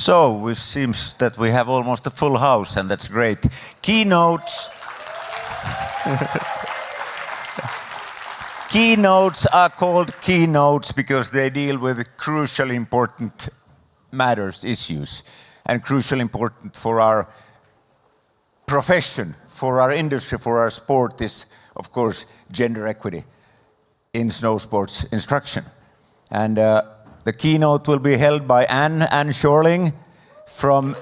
So it seems that we have almost a full house, and that's great. Keynotes. Keynotes are called keynotes because they deal with crucially important matters, issues, and crucially important for our profession, for our industry, for our sport is, of course, gender equity in snow sports instruction. And the keynote will be held by Ann Schorling from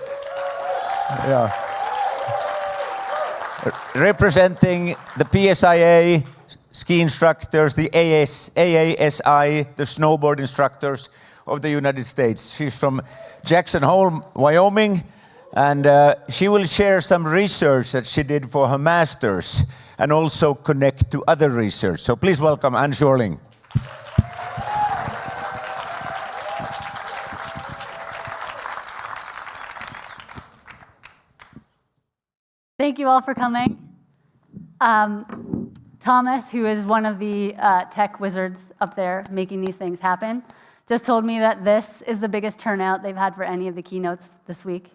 representing the PSIA ski instructors, the AASI, the snowboard instructors of the United States. She's from Jackson Hole, Wyoming, and she will share some research that she did for her master's and also connect to other research. So please welcome Ann Schorling. Thank you all for coming. Thomas, who is one of the tech wizards up there making these things happen, just told me that this is the biggest turnout they've had for any of the keynotes this week.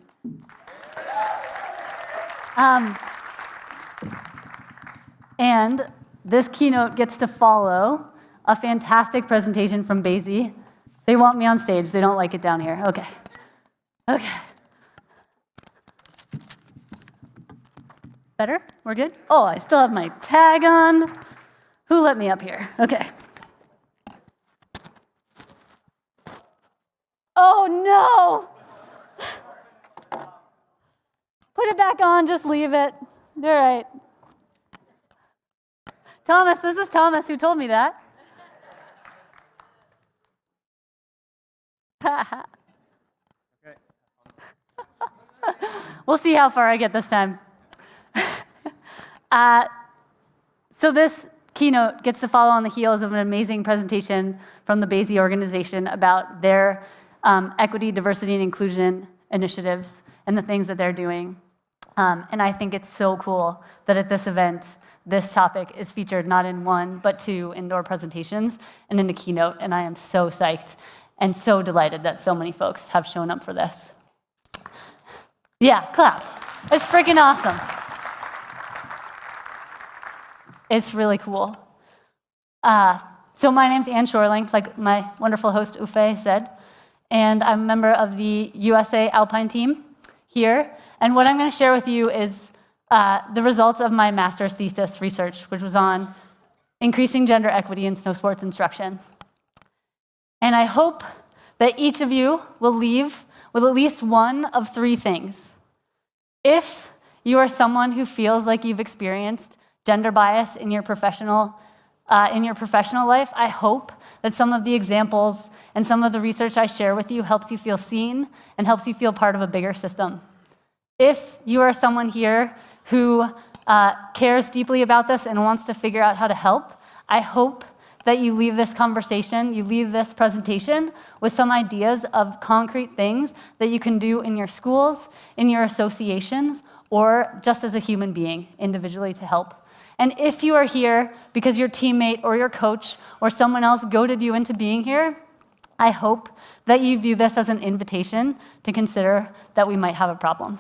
And this keynote gets to follow a fantastic presentation from PSIA. They want me on stage. They don't like it down here. Okay. Okay. Better? We're good? Oh, I still have my tag on. Who let me up here? Okay. Oh, no! Put it back on, just leave it. All right. Thomas, this is Thomas who told me that. We'll see how far I get this time. So this keynote gets to follow on the heels of an amazing presentation from the PSIA organization about their equity, diversity, and inclusion initiatives and the things that they're doing. And I think it's so cool that at this event, this topic is featured not in one, but two indoor presentations and in the keynote. And I am so psyched and so delighted that so many folks have shown up for this. Yeah, clap. It's freaking awesome. It's really cool. So my name's Ann Schorling, like my wonderful host Uffe said, and I'm a member of the PSIA Alpine Team here. And what I'm going to share with you is the results of my master's thesis research, which was on increasing gender equity in snow sports instruction. And I hope that each of you will leave with at least one of three things. If you are someone who feels like you've experienced gender bias in your professional life, I hope that some of the examples and some of the research I share with you helps you feel seen and helps you feel part of a bigger system. If you are someone here who cares deeply about this and wants to figure out how to help, I hope that you leave this conversation, you leave this presentation with some ideas of concrete things that you can do in your schools, in your associations, or just as a human being individually to help. And if you are here because your teammate or your coach or someone else goaded you into being here, I hope that you view this as an invitation to consider that we might have a problem.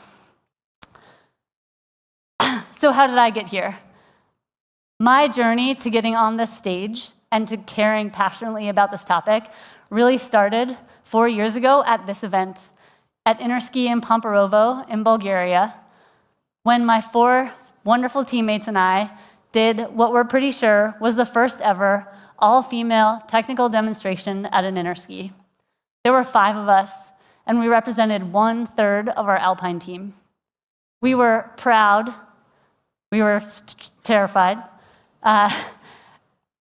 So how did I get here? My journey to getting on this stage and to caring passionately about this topic really started 4 years ago at this event at Interski in Pamparovo in Bulgaria, when my 4 wonderful teammates and I did what we're pretty sure was the first ever all-female technical demonstration at an Interski. There were 5 of us, and we represented 1/3 of our Alpine team. We were proud. We were terrified.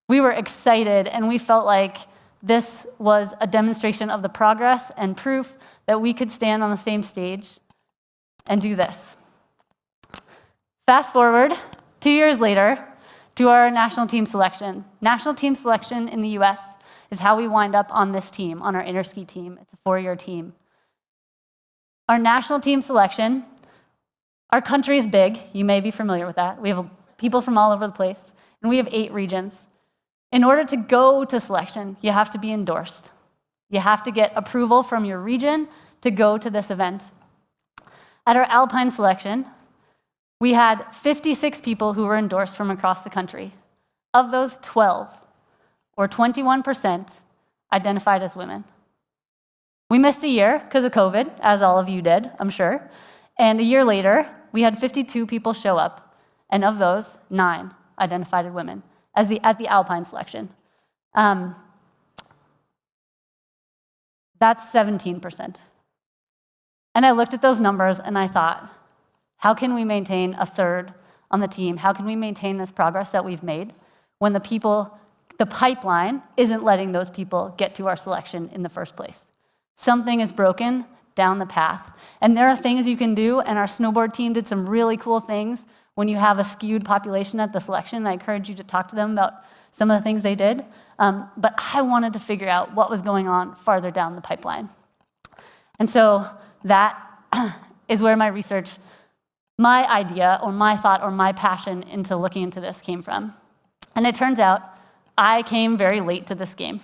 We were excited, and we felt like this was a demonstration of the progress and proof that we could stand on the same stage and do this. Fast forward 2 years later to our national team selection. National team selection in the US is how we wind up on this team, on our Interski team. It's a 4-year team. Our national team selection, our country is big. You may be familiar with that. We have people from all over the place, and we have 8 regions. In order to go to selection, you have to be endorsed. You have to get approval from your region to go to this event. At our Alpine selection, we had 56 people who were endorsed from across the country. Of those, 12, or 21%, identified as women. We missed a year because of COVID, as all of you did, I'm sure. And a year later, we had 52 people show up, and of those, 9 identified as women at the Alpine selection. That's 17%. And I looked at those numbers and I thought, how can we maintain a third on the team? How can we maintain this progress that we've made when the pipeline isn't letting those people get to our selection in the first place? Something is broken down the path. And there are things you can do, and our snowboard team did some really cool things when you have a skewed population at the selection. I encourage you to talk to them about some of the things they did. But I wanted to figure out what was going on farther down the pipeline. And so that is where my research, my idea or my thought or my passion into looking into this came from. And it turns out I came very late to this game.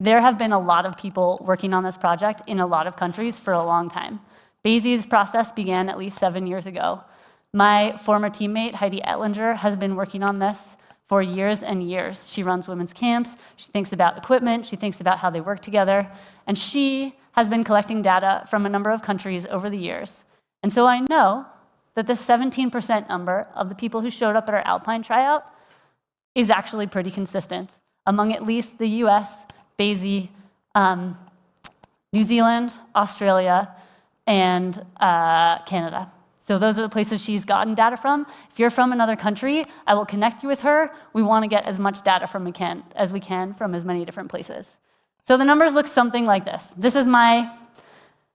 There have been a lot of people working on this project in a lot of countries for a long time. PSIA's process began at least 7 years ago. My former teammate, Heidi Ettlinger, has been working on this for years and years. She runs women's camps, she thinks about equipment, she thinks about how they work together, and she has been collecting data from a number of countries over the years. And so I know that this 17% number of the people who showed up at our Alpine tryout is actually pretty consistent among at least the US, PSIA, New Zealand, Australia, and Canada. So those are the places she's gotten data from. If you're from another country, I will connect you with her. We want to get as much data as we can from as many different places. So the numbers look something like this. This is my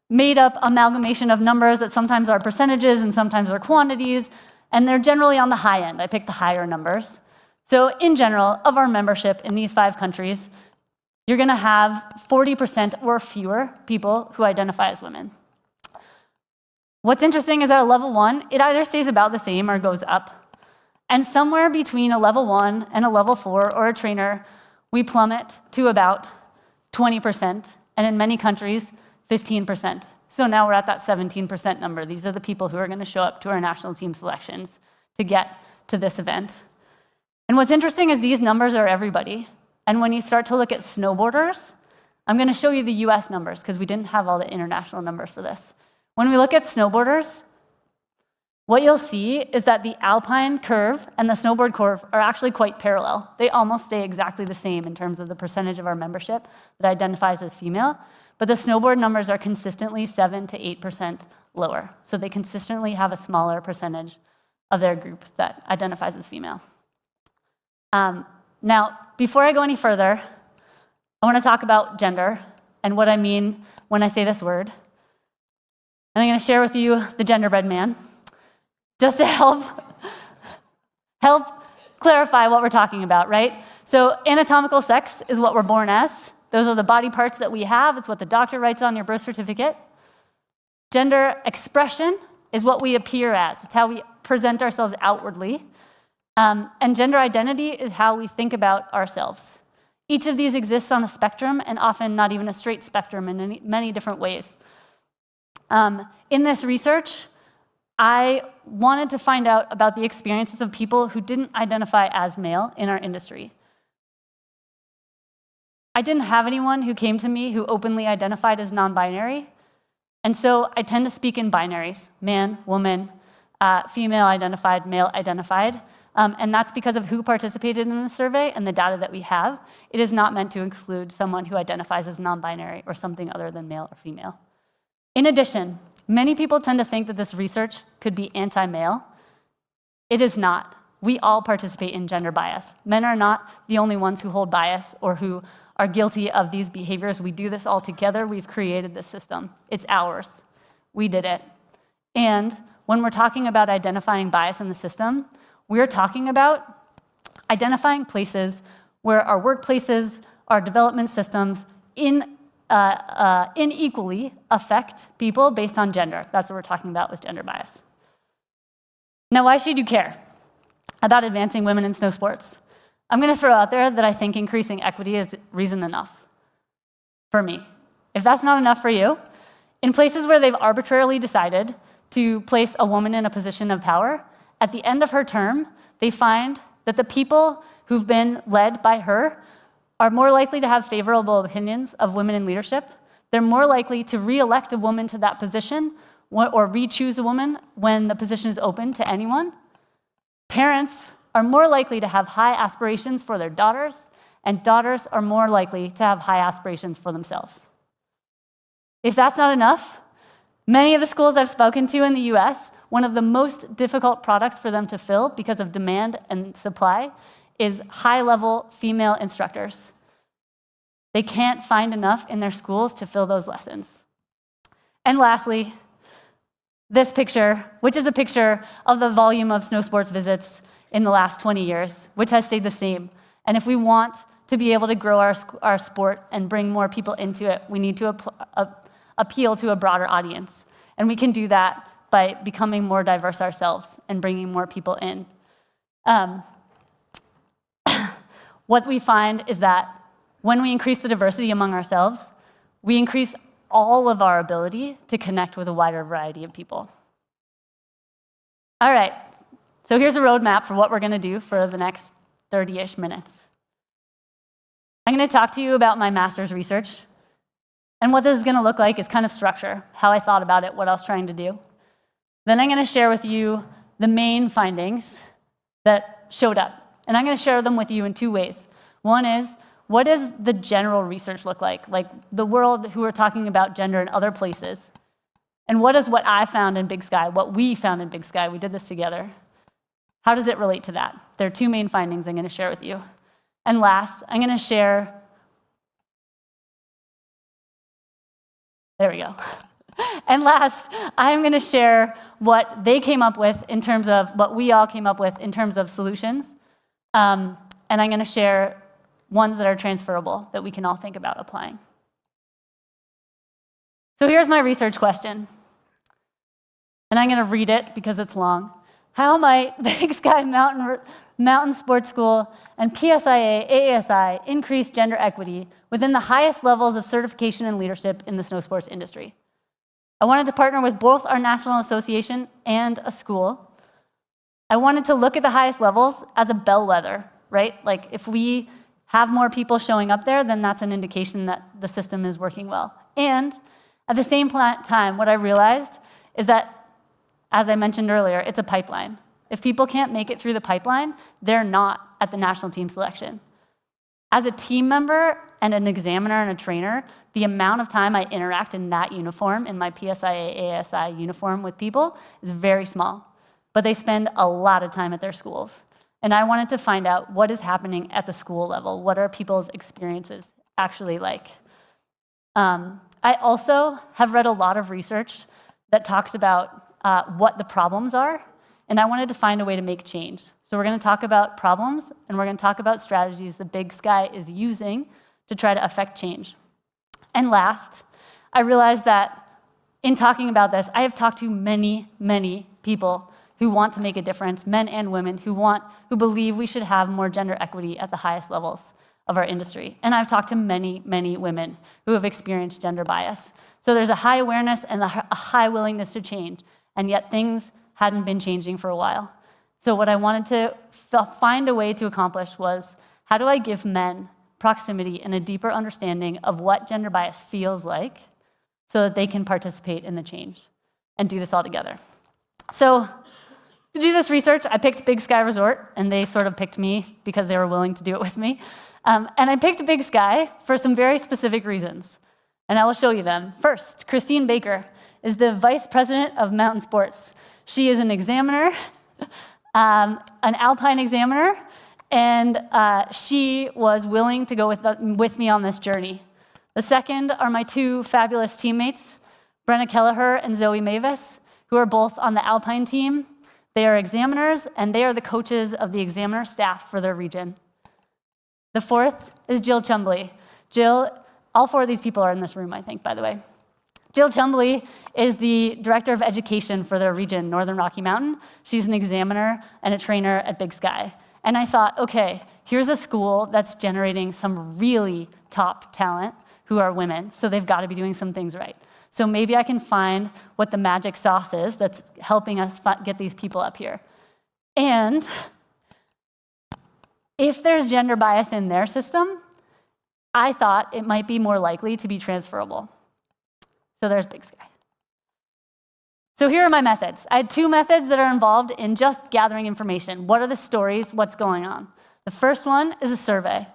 made-up amalgamation of numbers that sometimes are percentages and sometimes are quantities, and they're generally on the high end. I picked the higher numbers. So in general, of our membership in these 5 countries, you're going to have 40% or fewer people who identify as women. What's interesting is that at level 1, it either stays about the same or goes up. And somewhere between a level 1 and a level 4 or a trainer, we plummet to about 20%, and in many countries, 15%. So now we're at that 17% number. These are the people who are going to show up to our national team selections to get to this event. And what's interesting is these numbers are everybody. And when you start to look at snowboarders, I'm going to show you the US numbers because we didn't have all the international numbers for this. When we look at snowboarders, what you'll see is that the alpine curve and the snowboard curve are actually quite parallel. They almost stay exactly the same in terms of the percentage of our membership that identifies as female, but the snowboard numbers are consistently 7 to 8% lower. So they consistently have a smaller percentage of their group that identifies as female. Now, before I go any further, I want to talk about gender and what I mean when I say this word. And I'm going to share with you the genderbread man, just to help clarify what we're talking about, right? So anatomical sex is what we're born as. Those are the body parts that we have. It's what the doctor writes on your birth certificate. Gender expression is what we appear as. It's how we present ourselves outwardly. And gender identity is how we think about ourselves. Each of these exists on a spectrum, and often not even a straight spectrum in many different ways. In this research, I wanted to find out about the experiences of people who didn't identify as male in our industry. I didn't have anyone who came to me who openly identified as non-binary, and so I tend to speak in binaries: man, woman, female identified, male identified, and that's because of who participated in the survey and the data that we have. It is not meant to exclude someone who identifies as non-binary or something other than male or female. In addition, many people tend to think that this research could be anti-male. It is not. We all participate in gender bias. Men are not the only ones who hold bias or who are guilty of these behaviors. We do this all together. We've created this system. It's ours. We did it. And when we're talking about identifying bias in the system, we're talking about identifying places where our workplaces, our development systems unequally affect people based on gender. That's what we're talking about with gender bias. Now, why should you care about advancing women in snow sports? I'm going to throw out there that I think increasing equity is reason enough for me. If that's not enough for you, In places where they've arbitrarily decided to place a woman in a position of power, at the end of her term, they find that the people who've been led by her are more likely to have favorable opinions of women in leadership. They're more likely to re-elect a woman to that position or re-choose a woman when the position is open to anyone. Parents are more likely to have high aspirations for their daughters, and daughters are more likely to have high aspirations for themselves. If that's not enough, many of the schools I've spoken to in the US, one of the most difficult products for them to fill because of demand and supply is high-level female instructors. They can't find enough in their schools to fill those lessons. And lastly, this picture, which is a picture of the volume of snow sports visits in the last 20 years, which has stayed the same. And if we want to be able to grow our sport and bring more people into it, we need to appeal to a broader audience. And we can do that by becoming more diverse ourselves and bringing more people in. What we find is that when we increase the diversity among ourselves, we increase all of our ability to connect with a wider variety of people. All right, so here's a roadmap for what we're going to do for the next 30-ish minutes. I'm going to talk to you about my master's research. And what this is going to look like is kind of structure, how I thought about it, what I was trying to do. Then I'm going to share with you the main findings that showed up. And I'm going to share them with you in two ways. One is, what does the general research look like the world who are talking about gender in other places? And what is what I found in Big Sky, what we found in Big Sky? We did this together. How does it relate to that? There are two main findings I'm going to share with you. And last, I'm going to share, there we go. And last, I'm going to share what they came up with in terms of, what we all came up with in terms of solutions. And I'm going to share ones that are transferable that we can all think about applying. So here's my research question. And I'm going to read it because it's long. How might Big Sky Mountain Sports School and PSIA-AASI increase gender equity within the highest levels of certification and leadership in the snow sports industry? I wanted to partner with both our national association and a school. I wanted to look at the highest levels as a bellwether, right? Like if we have more people showing up there, then that's an indication that the system is working well. And at the same time, what I realized is that, as I mentioned earlier, it's a pipeline. If people can't make it through the pipeline, they're not at the national team selection. As a team member and an examiner and a trainer, the amount of time I interact in that uniform, in my PSIA-AASI uniform with people, is very small. But they spend a lot of time at their schools. And I wanted to find out what is happening at the school level. What are people's experiences actually like? I also have read a lot of research that talks about what the problems are, and I wanted to find a way to make change. So we're going to talk about problems, and we're going to talk about strategies that Big Sky is using to try to affect change. And last, I realized that in talking about this, I have talked to many, many people who want to make a difference, men and women, who believe we should have more gender equity at the highest levels of our industry. And I've talked to many, many women who have experienced gender bias. So there's a high awareness and a high willingness to change, and yet things hadn't been changing for a while. So what I wanted to find a way to accomplish was, how do I give men proximity and a deeper understanding of what gender bias feels like so that they can participate in the change and do this all together? So to do this research, I picked Big Sky Resort, and they sort of picked me because they were willing to do it with me. And I picked Big Sky for some very specific reasons, and I will show you them. First, Christine Baker is the Vice President of Mountain Sports. She is an examiner, an Alpine examiner, and she was willing to go with me on this journey. The second are my two fabulous teammates, Brenna Kelleher and Zoe Mavis, who are both on the Alpine team. They are examiners, and they are the coaches of the examiner staff for their region. The fourth is Jill Chumbly. Jill, all four of these people are in this room, I think, by the way. Jill Chumbly is the Director of Education for their region, Northern Rocky Mountain. She's an examiner and a trainer at Big Sky. And I thought, okay, here's a school that's generating some really top talent who are women, so they've got to be doing some things right. So maybe I can find what the magic sauce is that's helping us get these people up here. And if there's gender bias in their system, I thought it might be more likely to be transferable. So there's Big Sky. So here are my methods. I had 2 methods that are involved in just gathering information. What are the stories? What's going on? The first one is a survey.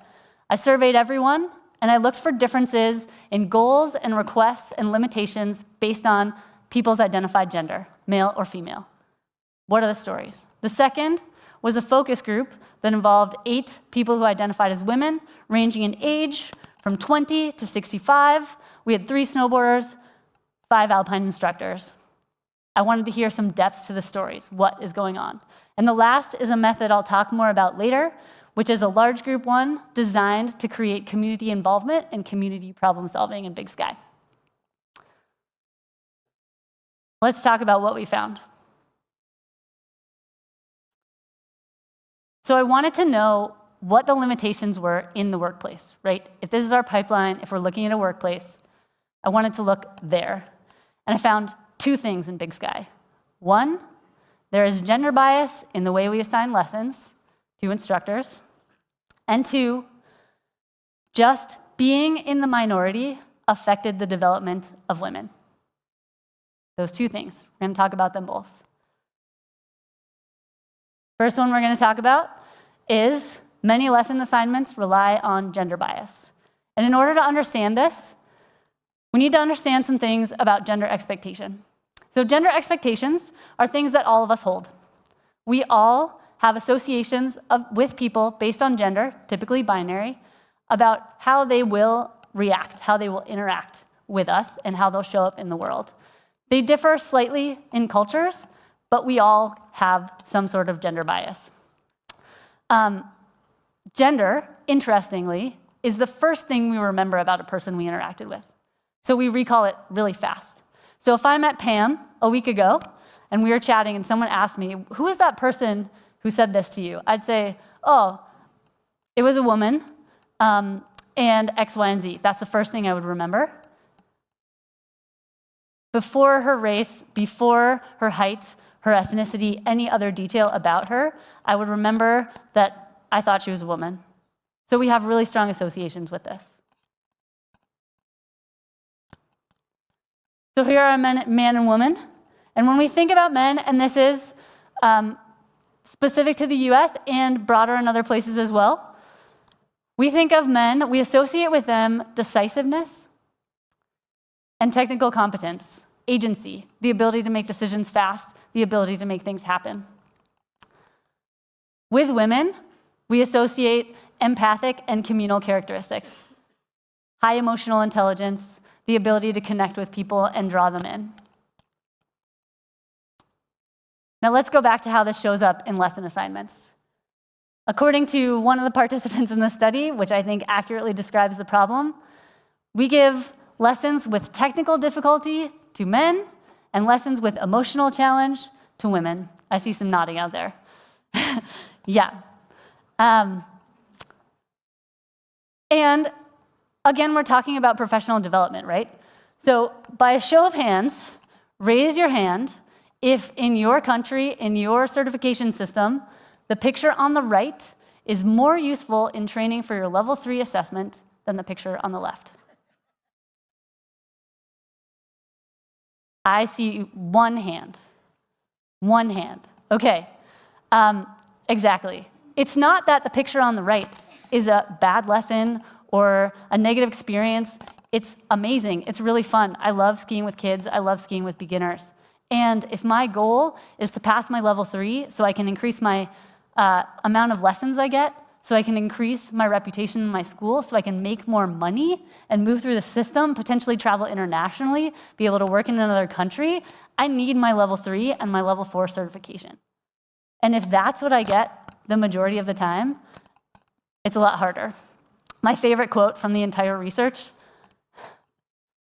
I surveyed everyone, and I looked for differences in goals and requests and limitations based on people's identified gender, male or female. What are the stories? The second was a focus group that involved 8 people who identified as women, ranging in age from 20 to 65. We had 3 snowboarders, 5 alpine instructors. I wanted to hear some depth to the stories. What is going on? And the last is a method I'll talk more about later, which is a large group one designed to create community involvement and community problem solving in Big Sky. Let's talk about what we found. So I wanted to know what the limitations were in the workplace, right? If this is our pipeline, if we're looking at a workplace, I wanted to look there. And I found 2 things in Big Sky. 1, there is gender bias in the way we assign lessons to instructors. And 2, just being in the minority affected the development of women. Those 2 things. We're going to talk about them both. First one we're going to talk about is many lesson assignments rely on gender bias. And in order to understand this, we need to understand some things about gender expectation. So gender expectations are things that all of us hold. We all have associations with people based on gender, typically binary, about how they will react, how they will interact with us, and how they'll show up in the world. They differ slightly in cultures, but we all have some sort of gender bias. Gender, interestingly, is the first thing we remember about a person we interacted with. So we recall it really fast. So if I met Pam a week ago, and we were chatting, and someone asked me, who is that person who said this to you? I'd say, oh, it was a woman, and X, Y, and Z. That's the first thing I would remember. Before her race, before her height, her ethnicity, any other detail about her, I would remember that I thought she was a woman. So we have really strong associations with this. So here are man and woman. And when we think about men, and this is specific to the US and broader in other places as well, we think of men, we associate with them decisiveness and technical competence, agency, the ability to make decisions fast, the ability to make things happen. With women, we associate empathic and communal characteristics, high emotional intelligence, the ability to connect with people and draw them in. Now let's go back to how this shows up in lesson assignments. According to one of the participants in the study, which I think accurately describes the problem, we give lessons with technical difficulty to men and lessons with emotional challenge to women. I see some nodding out there. Yeah. And again, we're talking about professional development, right? So by a show of hands, raise your hand if in your country, in your certification system, the picture on the right is more useful in training for your level 3 assessment than the picture on the left. I see 1 hand. 1 hand. Okay. Exactly. It's not that the picture on the right is a bad lesson or a negative experience. It's amazing. It's really fun. I love skiing with kids. I love skiing with beginners. And if my goal is to pass my level 3 so I can increase my amount of lessons I get, so I can increase my reputation in my school, so I can make more money and move through the system, potentially travel internationally, be able to work in another country, I need my level 3 and my level 4 certification. And if that's what I get the majority of the time, it's a lot harder. My favorite quote from the entire research,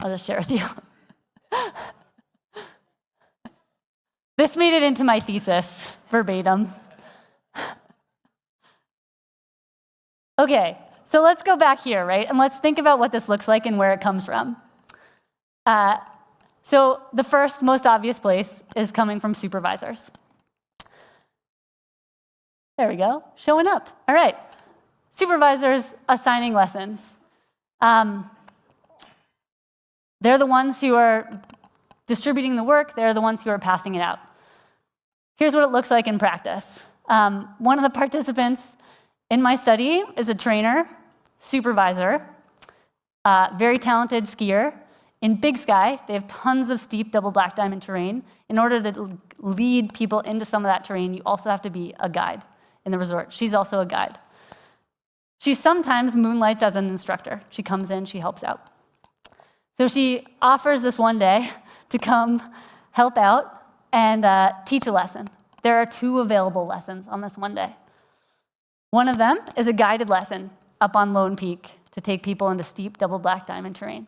I'll just share with you. This made it into my thesis, verbatim. Okay, so let's go back here, right? And let's think about what this looks like and where it comes from. So the first, most obvious place is coming from supervisors. There we go, showing up. All right, supervisors assigning lessons. They're the ones who are distributing the work. They're the ones who are passing it out. Here's what it looks like in practice. One of the participants in my study is a trainer, supervisor, very talented skier. In Big Sky, they have tons of steep double black diamond terrain. In order to lead people into some of that terrain, you also have to be a guide in the resort. She's also a guide. She sometimes moonlights as an instructor. She comes in, she helps out. So she offers this one day to come help out and teach a lesson. There are 2 available lessons on this one day. One of them is a guided lesson up on Lone Peak to take people into steep double black diamond terrain.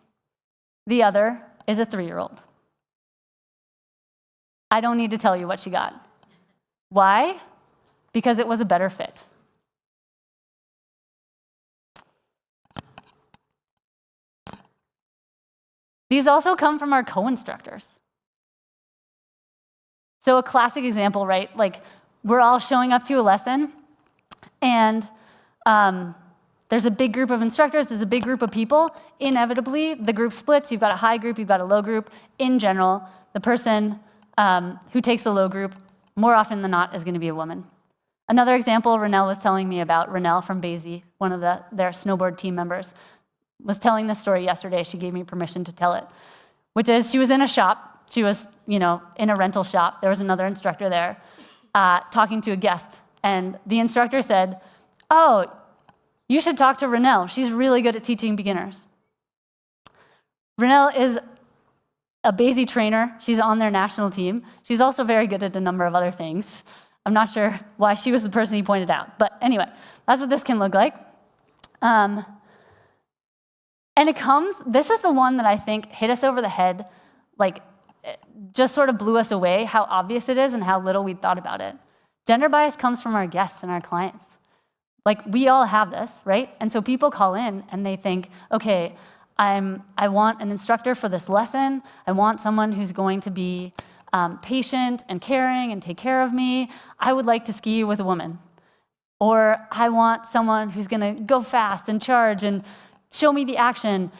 The other is a 3-year-old. I don't need to tell you what she got. Why? Because it was a better fit. These also come from our co-instructors. So a classic example, right? Like, we're all showing up to a lesson, and there's a big group of instructors, there's a big group of people. Inevitably, the group splits. You've got a high group, you've got a low group. In general, the person who takes the low group, more often than not, is going to be a woman. Another example Renelle was telling me about, Renelle from AASI, one of their snowboard team members, was telling this story yesterday. She gave me permission to tell it, which is she was in a shop. She was, in a rental shop. There was another instructor there talking to a guest. And the instructor said, "Oh, you should talk to Renelle. She's really good at teaching beginners." Renelle is a AASI trainer. She's on their national team. She's also very good at a number of other things. I'm not sure why she was the person he pointed out. But anyway, that's what this can look like. And this is the one that I think hit us over the head, like just sort of blew us away, how obvious it is and how little we'd thought about it. Gender bias comes from our guests and our clients. Like, we all have this, right? And so people call in and they think, okay, I want an instructor for this lesson. I want someone who's going to be patient and caring and take care of me. I would like to ski with a woman. Or I want someone who's going to go fast and charge and show me the action.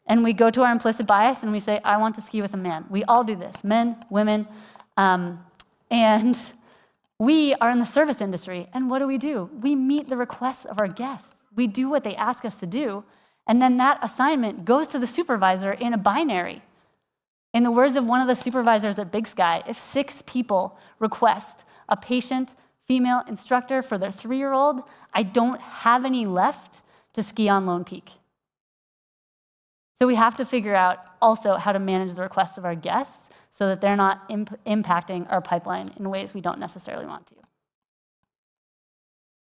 And we go to our implicit bias and we say, I want to ski with a man. We all do this, men, women. And we are in the service industry. And what do? We meet the requests of our guests. We do what they ask us to do. And then that assignment goes to the supervisor in a binary. In the words of one of the supervisors at Big Sky, if 6 people request a patient female instructor for their 3-year-old, I don't have any left to ski on Lone Peak. So we have to figure out also how to manage the requests of our guests so that they're not impacting our pipeline in ways we don't necessarily want to.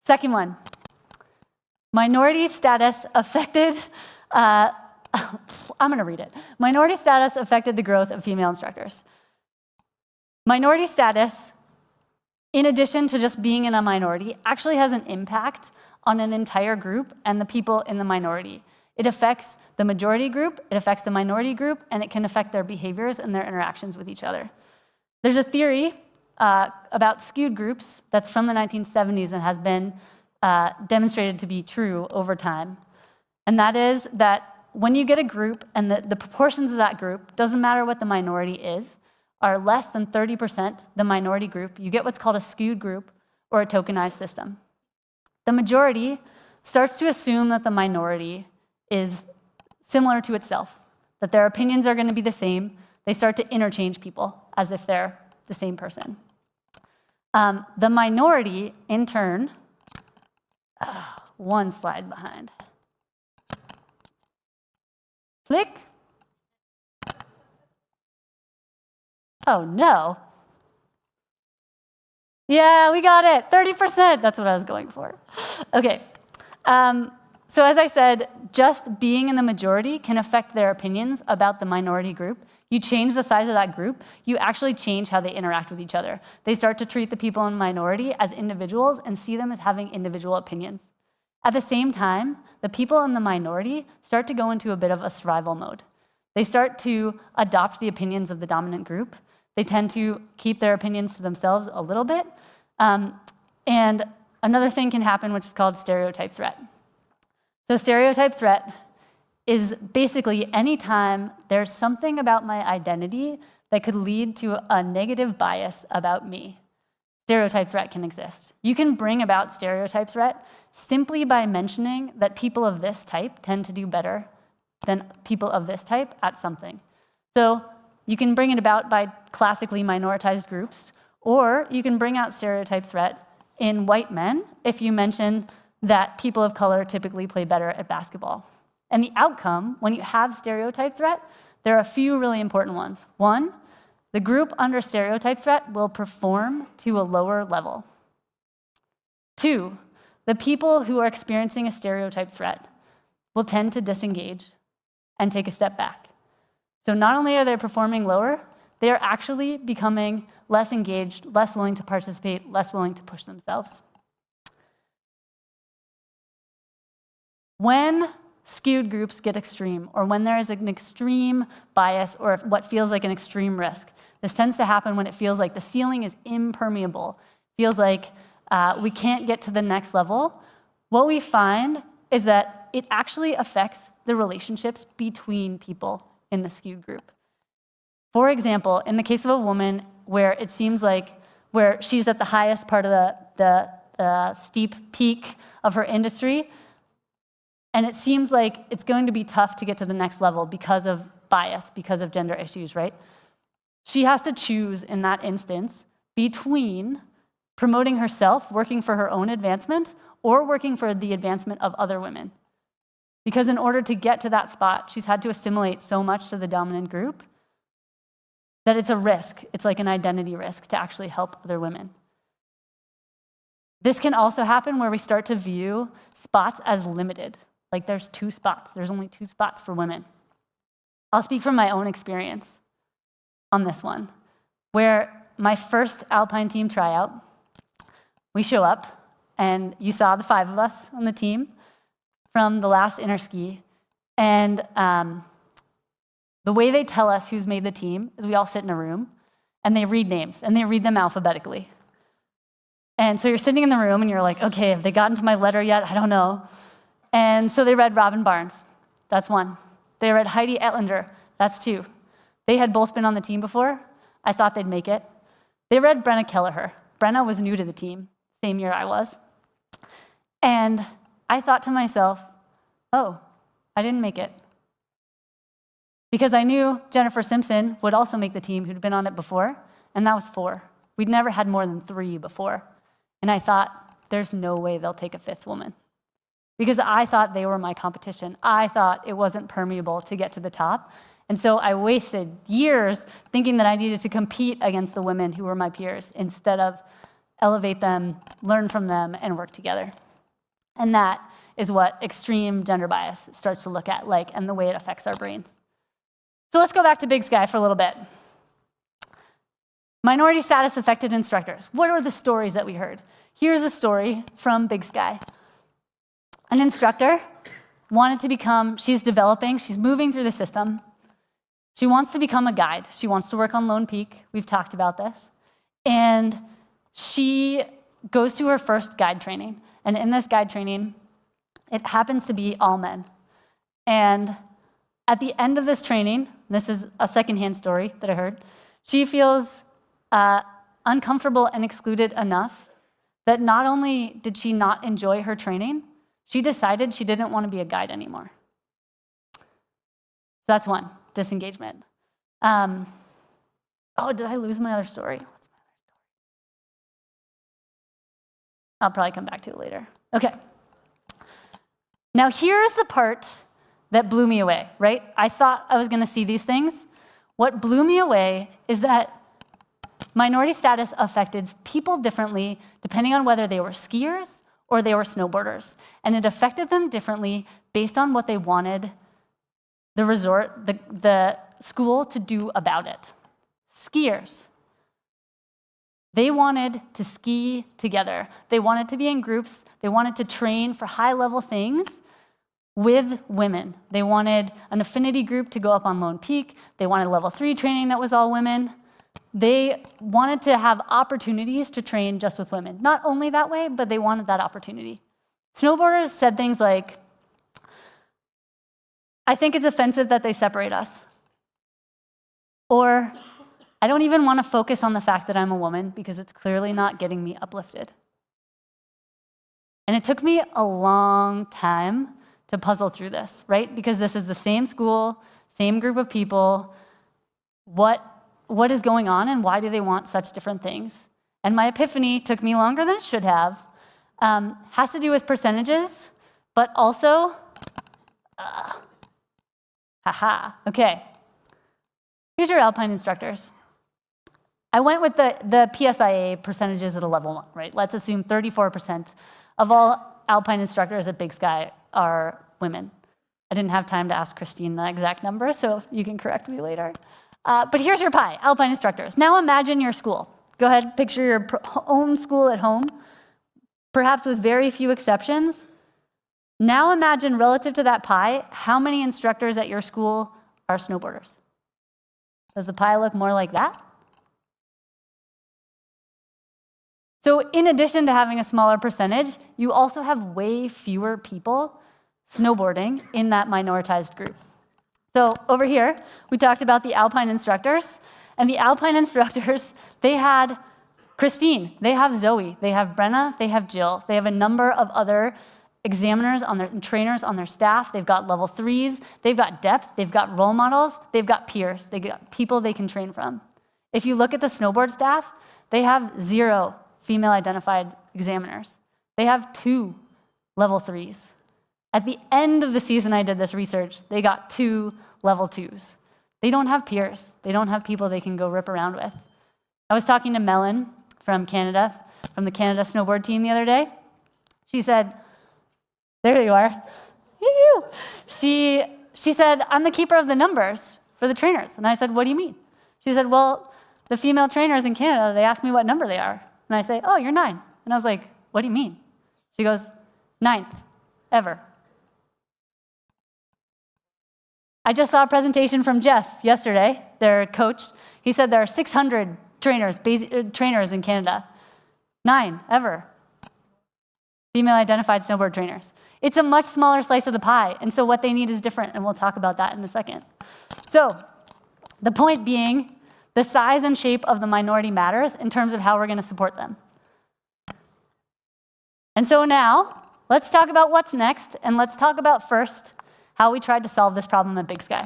Second one, minority status affected, I'm going to read it. Minority status affected the growth of female instructors. Minority status, in addition to just being in a minority, actually has an impact on an entire group and the people in the minority. It affects the majority group, it affects the minority group, and it can affect their behaviors and their interactions with each other. There's a theory about skewed groups that's from the 1970s and has been demonstrated to be true over time. And that is that when you get a group and the proportions of that group, doesn't matter what the minority is, are less than 30% the minority group, you get what's called a skewed group or a tokenized system. The majority starts to assume that the minority is similar to itself, that their opinions are going to be the same. They start to interchange people as if they're the same person. The minority, in turn, one slide behind. Click. Oh, no. Yeah, we got it, 30%. That's what I was going for. Okay. So as I said, just being in the majority can affect their opinions about the minority group. You change the size of that group, you actually change how they interact with each other. They start to treat the people in the minority as individuals and see them as having individual opinions. At the same time, the people in the minority start to go into a bit of a survival mode. They start to adopt the opinions of the dominant group. They tend to keep their opinions to themselves a little bit. And another thing can happen, which is called stereotype threat. So stereotype threat is basically any time there's something about my identity that could lead to a negative bias about me. Stereotype threat can exist. You can bring about stereotype threat simply by mentioning that people of this type tend to do better than people of this type at something. So you can bring it about by classically minoritized groups, or you can bring out stereotype threat in white men if you mention that people of color typically play better at basketball. And the outcome, when you have stereotype threat, there are a few really important ones. One, the group under stereotype threat will perform to a lower level. Two, the people who are experiencing a stereotype threat will tend to disengage and take a step back. So not only are they performing lower, they are actually becoming less engaged, less willing to participate, less willing to push themselves. When skewed groups get extreme, or when there is an extreme bias or what feels like an extreme risk, this tends to happen when it feels like the ceiling is impermeable, feels like we can't get to the next level. What we find is that it actually affects the relationships between people in the skewed group. For example, in the case of a woman where it seems like where she's at the highest part of the steep peak of her industry, and it seems like it's going to be tough to get to the next level because of bias, because of gender issues, right? She has to choose in that instance between promoting herself, working for her own advancement, or working for the advancement of other women. Because in order to get to that spot, she's had to assimilate so much to the dominant group that it's a risk. It's like an identity risk to actually help other women. This can also happen where we start to view spots as limited. Like there's 2 spots. There's only 2 spots for women. I'll speak from my own experience on this one, where my first Alpine team tryout, we show up, and you saw the 5 of us on the team from the last Interski, and the way they tell us who's made the team is we all sit in a room, and they read names, and they read them alphabetically. And so you're sitting in the room, and you're like, okay, have they gotten to my letter yet? I don't know. And so they read Robin Barnes. That's 1. They read Heidi Etlinger. That's 2. They had both been on the team before. I thought they'd make it. They read Brenna Kelleher. Brenna was new to the team, same year I was. And I thought to myself, oh, I didn't make it. Because I knew Jennifer Simpson would also make the team, who'd been on it before, and that was 4. We'd never had more than 3 before. And I thought, there's no way they'll take a 5th woman. Because I thought they were my competition. I thought it wasn't permeable to get to the top. And so I wasted years thinking that I needed to compete against the women who were my peers instead of elevate them, learn from them, and work together. And that is what extreme gender bias starts to look at like and the way it affects our brains. So let's go back to Big Sky for a little bit. Minority status affected instructors. What are the stories that we heard? Here's a story from Big Sky. An instructor wanted to become, she's moving through the system. She wants to become a guide. She wants to work on Lone Peak. We've talked about this. And she goes to her first guide training. And in this guide training, it happens to be all men. And at the end of this training, this is a secondhand story that I heard, she feels uncomfortable and excluded enough that not only did she not enjoy her training, she decided she didn't want to be a guide anymore. So that's 1, disengagement. Oh, did I lose my other story? What's my other story? I'll probably come back to it later. Okay. Now here's the part that blew me away, right? I thought I was going to see these things. What blew me away is that minority status affected people differently depending on whether they were skiers or they were snowboarders. And it affected them differently based on what they wanted the school to do about it. Skiers. They wanted to ski together. They wanted to be in groups. They wanted to train for high-level things with women. They wanted an affinity group to go up on Lone Peak. They wanted level 3 training that was all women. They wanted to have opportunities to train just with women. Not only that way, but they wanted that opportunity. Snowboarders said things like, I think it's offensive that they separate us. Or, I don't even want to focus on the fact that I'm a woman because it's clearly not getting me uplifted. And it took me a long time to puzzle through this, right? Because this is the same school, same group of people. What is going on and why do they want such different things? And my epiphany took me longer than it should have. Has to do with percentages, but also, okay. Here's your Alpine instructors. I went with the PSIA percentages at a level 1, right? Let's assume 34% of all Alpine instructors at Big Sky are women. I didn't have time to ask Christine the exact number, so you can correct me later. But here's your pie, Alpine instructors. Now imagine your school. Go ahead, picture your own school at home, perhaps with very few exceptions. Now imagine, relative to that pie, how many instructors at your school are snowboarders? Does the pie look more like that? So in addition to having a smaller percentage, you also have way fewer people snowboarding in that minoritized group. So over here, we talked about the Alpine instructors. And the Alpine instructors, they had Christine, they have Zoe, they have Brenna, they have Jill. They have a number of other examiners and trainers on their staff. They've got level 3s, they've got depth, they've got role models, they've got peers, they've got people they can train from. If you look at the snowboard staff, they have 0 female identified examiners. They have 2 level 3s. At the end of the season I did this research, they got 2 level 2s. They don't have peers. They don't have people they can go rip around with. I was talking to Melon from Canada, from the Canada snowboard team the other day. She said, there you are. She said, I'm the keeper of the numbers for the trainers. And I said, what do you mean? She said, well, the female trainers in Canada, they ask me what number they are. And I say, oh, you're 9. And I was like, what do you mean? She goes, 9th, ever. I just saw a presentation from Jeff yesterday, their coach. He said there are 600 trainers in Canada. 9, ever. Female identified snowboard trainers. It's a much smaller slice of the pie, and so what they need is different, and we'll talk about that in a second. So, the point being, the size and shape of the minority matters in terms of how we're going to support them. And so now, let's talk about what's next, and let's talk about first how we tried to solve this problem at Big Sky.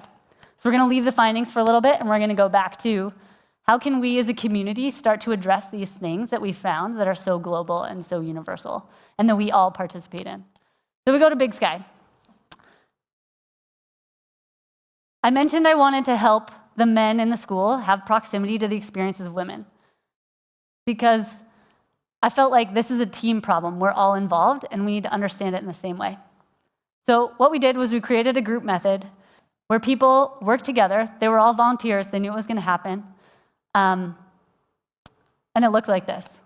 So we're going to leave the findings for a little bit, and we're going to go back to how can we as a community start to address these things that we found that are so global and so universal, and that we all participate in. So we go to Big Sky. I mentioned I wanted to help the men in the school have proximity to the experiences of women, because I felt like this is a team problem. We're all involved, and we need to understand it in the same way. So what we did was we created a group method where people worked together. They were all volunteers. They knew it was going to happen. And it looked like this.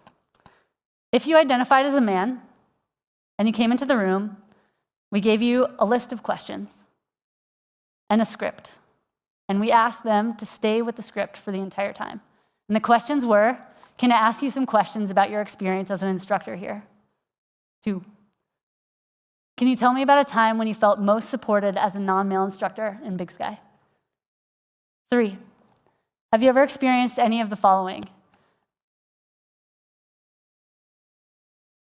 If you identified as a man and you came into the room, we gave you a list of questions and a script. And we asked them to stay with the script for the entire time. And the questions were, can I ask you some questions about your experience as an instructor here? 2. Can you tell me about a time when you felt most supported as a non-male instructor in Big Sky? 3. Have you ever experienced any of the following?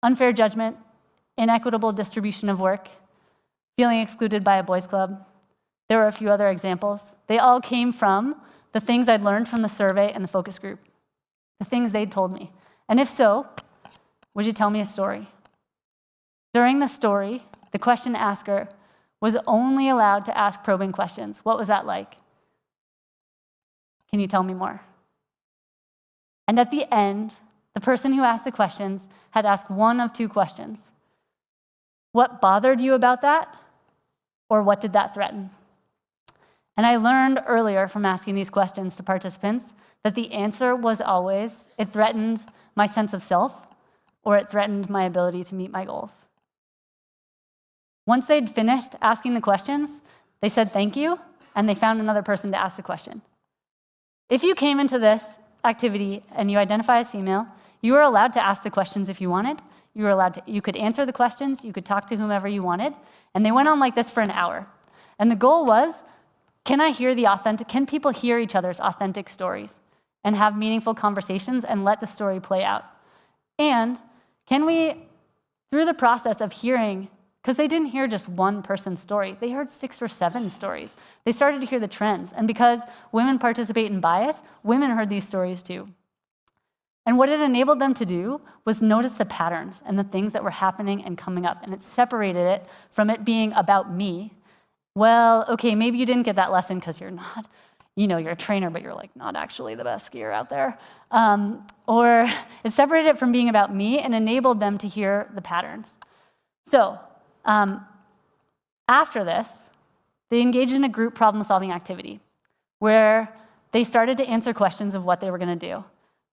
Unfair judgment, inequitable distribution of work, feeling excluded by a boys' club. There were a few other examples. They all came from the things I'd learned from the survey and the focus group, the things they'd told me. And if so, would you tell me a story? During the story, the question asker was only allowed to ask probing questions. What was that like? Can you tell me more? And at the end, the person who asked the questions had asked one of 2 questions. What bothered you about that? Or what did that threaten? And I learned earlier from asking these questions to participants that the answer was always, it threatened my sense of self, or it threatened my ability to meet my goals. Once they'd finished asking the questions, they said thank you, and they found another person to ask the question. If you came into this activity and you identify as female, you were allowed to ask the questions if you wanted. You could answer the questions, you could talk to whomever you wanted, and they went on like this for an hour. And the goal was, can people hear each other's authentic stories and have meaningful conversations and let the story play out? And can we, through the process of hearing, because they didn't hear just one person's story, they heard 6 or 7 stories. They started to hear the trends. And because women participate in bias, women heard these stories too. And what it enabled them to do was notice the patterns and the things that were happening and coming up. And it separated it from it being about me. Well, okay, maybe you didn't get that lesson because you're not, you're a trainer, but you're like not actually the best skier out there. Or it separated it from being about me and enabled them to hear the patterns. So after this, they engaged in a group problem-solving activity where they started to answer questions of what they were going to do.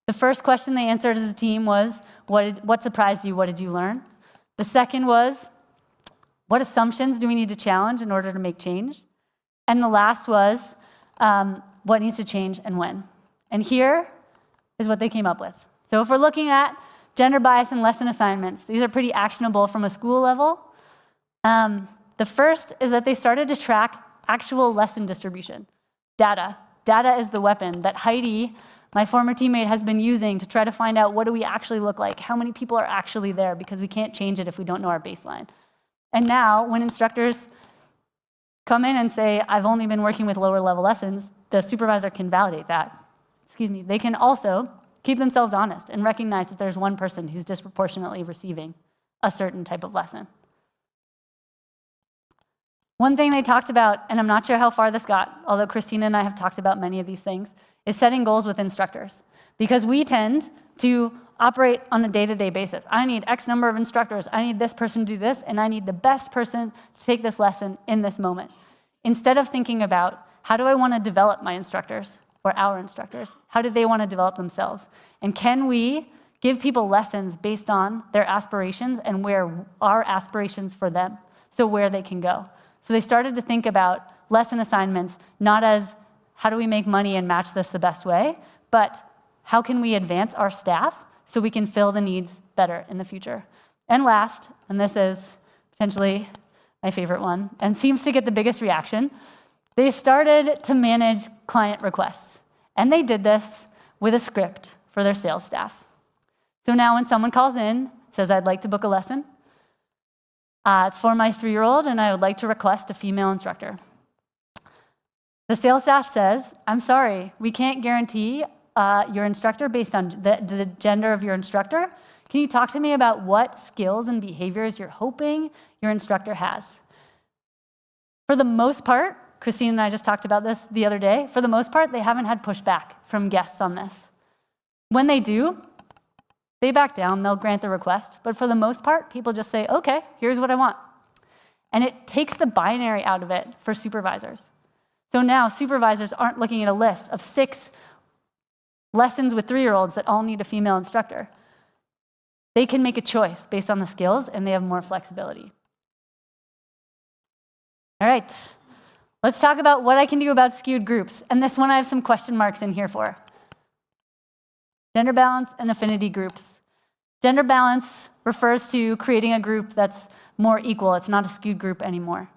The first question they answered as a team was, what surprised you? What did you learn? The second was, what assumptions do we need to challenge in order to make change? And the last was, what needs to change and when? And here is what they came up with. So if we're looking at gender bias and lesson assignments, these are pretty actionable from a school level. The first is that they started to track actual lesson distribution. Data. Data is the weapon that Heidi, my former teammate, has been using to try to find out what do we actually look like, how many people are actually there, because we can't change it if we don't know our baseline. And now, when instructors come in and say, I've only been working with lower level lessons, the supervisor can validate that. They can also keep themselves honest and recognize that there's one person who's disproportionately receiving a certain type of lesson. One thing they talked about, and I'm not sure how far this got, although Christina and I have talked about many of these things, is setting goals with instructors. Because we tend to operate on a day-to-day basis. I need X number of instructors, I need this person to do this, and I need the best person to take this lesson in this moment. Instead of thinking about, how do I want to develop my instructors, or our instructors? How do they want to develop themselves? And can we give people lessons based on their aspirations and where our aspirations for them, so where they can go? So they started to think about lesson assignments, not as, how do we make money and match this the best way, but how can we advance our staff so we can fill the needs better in the future? And last, and this is potentially my favorite one, and seems to get the biggest reaction, they started to manage client requests. And they did this with a script for their sales staff. So now when someone calls in, says, I'd like to book a lesson, it's for my 3-year-old, and I would like to request a female instructor. The sales staff says, I'm sorry, we can't guarantee your instructor based on the gender of your instructor. Can you talk to me about what skills and behaviors you're hoping your instructor has? For the most part, Christine and I just talked about this the other day, for the most part, they haven't had pushback from guests on this. When they do, they back down, they'll grant the request, but for the most part, people just say, okay, here's what I want. And it takes the binary out of it for supervisors. So now supervisors aren't looking at a list of 6 lessons with 3-year-olds that all need a female instructor. They can make a choice based on the skills, and they have more flexibility. All right, let's talk about what I can do about skewed groups. And this one I have some question marks in here for. Gender balance and affinity groups. Gender balance refers to creating a group that's more equal. It's not a skewed group anymore.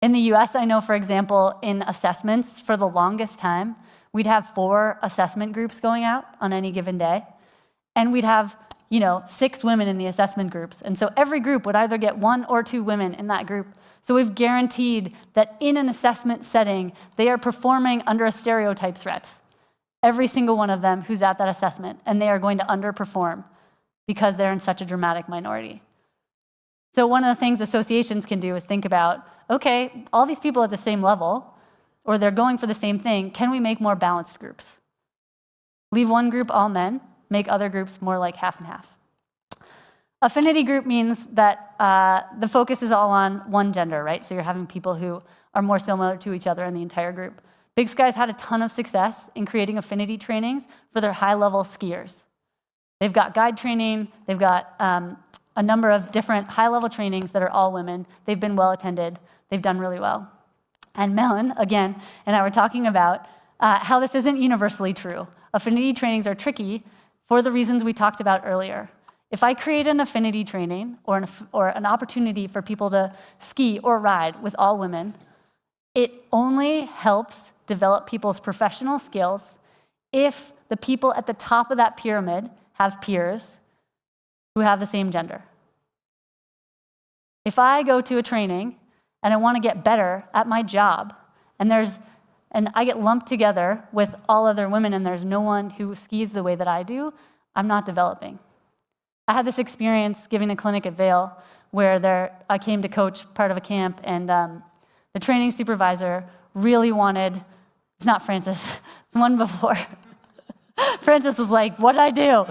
In the US, I know, for example, in assessments, for the longest time, we'd have 4 assessment groups going out on any given day. And we'd have, 6 women in the assessment groups. And so every group would either get 1 or 2 women in that group. So we've guaranteed that in an assessment setting, they are performing under a stereotype threat. Every single one of them who's at that assessment, and they are going to underperform because they're in such a dramatic minority. So one of the things associations can do is think about, okay, all these people at the same level, or they're going for the same thing, can we make more balanced groups? Leave one group all men, make other groups more like half and half. Affinity group means that the focus is all on one gender, right? So you're having people who are more similar to each other in the entire group. Big Sky's had a ton of success in creating affinity trainings for their high-level skiers. They've got guide training, they've got a number of different high-level trainings that are all women. They've been well attended. They've done really well. And Melon, again, and I were talking about how this isn't universally true. Affinity trainings are tricky for the reasons we talked about earlier. If I create an affinity training or an opportunity for people to ski or ride with all women, it only helps develop people's professional skills if the people at the top of that pyramid have peers who have the same gender. If I go to a training and I want to get better at my job, and I get lumped together with all other women and there's no one who skis the way that I do, I'm not developing. I had this experience giving a clinic at Vail where I came to coach part of a camp, and the training supervisor really wanted, it's not Francis, it's the one before. Francis was like, what'd I do?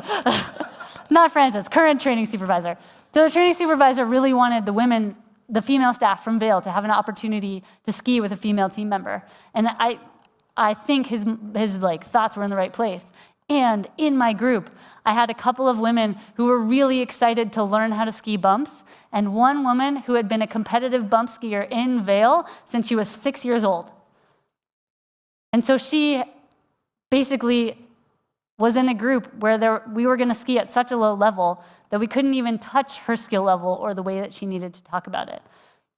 Not Francis, current training supervisor. So the training supervisor really wanted the female staff from Vail to have an opportunity to ski with a female team member. And I think his thoughts were in the right place. And in my group, I had a couple of women who were really excited to learn how to ski bumps, and one woman who had been a competitive bump skier in Vail since she was 6 years old. And so she basically was in a group where we were going to ski at such a low level that we couldn't even touch her skill level or the way that she needed to talk about it.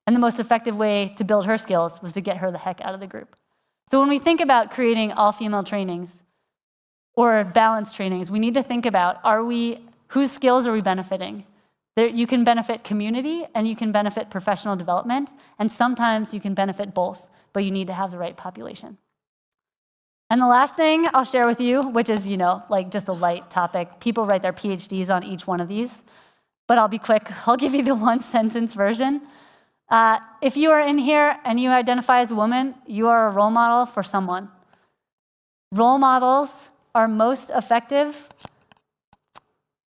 And the most effective way to build her skills was to get her the heck out of the group. So when we think about creating all-female trainings or balanced trainings, we need to think about, whose skills are we benefiting? You can benefit community and you can benefit professional development, and sometimes you can benefit both, but you need to have the right population. And the last thing I'll share with you, which is, just a light topic. People write their PhDs on each one of these, but I'll be quick. I'll give you the one-sentence version. If you are in here and you identify as a woman, you are a role model for someone. Role models are most effective